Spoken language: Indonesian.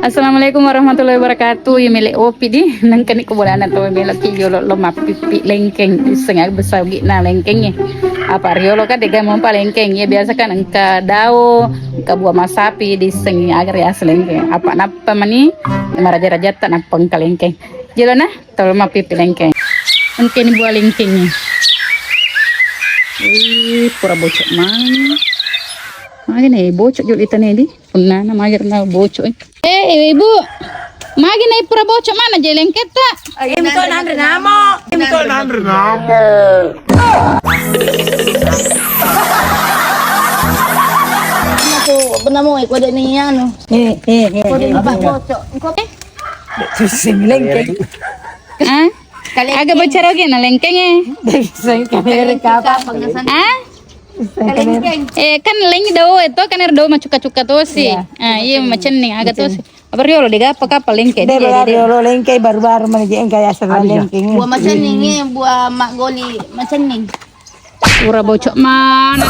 Assalamualaikum warahmatullahi wabarakatuh. Ya milik opi di nang kani ko wala na to milik ki yolo lo mapipi lengkeng iseng besar na lengkengnya. Apa riolo kan dega mau lengkeng ya biasa kan engka dao, engka buah masapi di seng agar ya selengkeng. Apa napa mani maraja-raja tak napang kalengkeng. Jelo na tolo mapipi lengkeng. Mungkin buah lengkengnya. Pura bocok man. Magi na bocok jul itan di. Punna na magir na bocok. Ibu. Magi na pura bocok mana je lengket ta? Imto nandre namo. Ako benar mo iko de niya no. Ko de ba bocok. Ko Sing lengkeng. Ah? Agak bocor lagi na lengkeng Sing kamera kapa. Ah? kalengkeng. Kan leng daw itu kan do macuka-cuka tuh sih. Ah iya macam nih agak tuh sih. Apa riolo diga apa kapal lengkeng. De lo lengkeng baru-baru man je engka ya sa lengkeng. Buah macam ni buah mak goli macam ni. Pura bocok mana?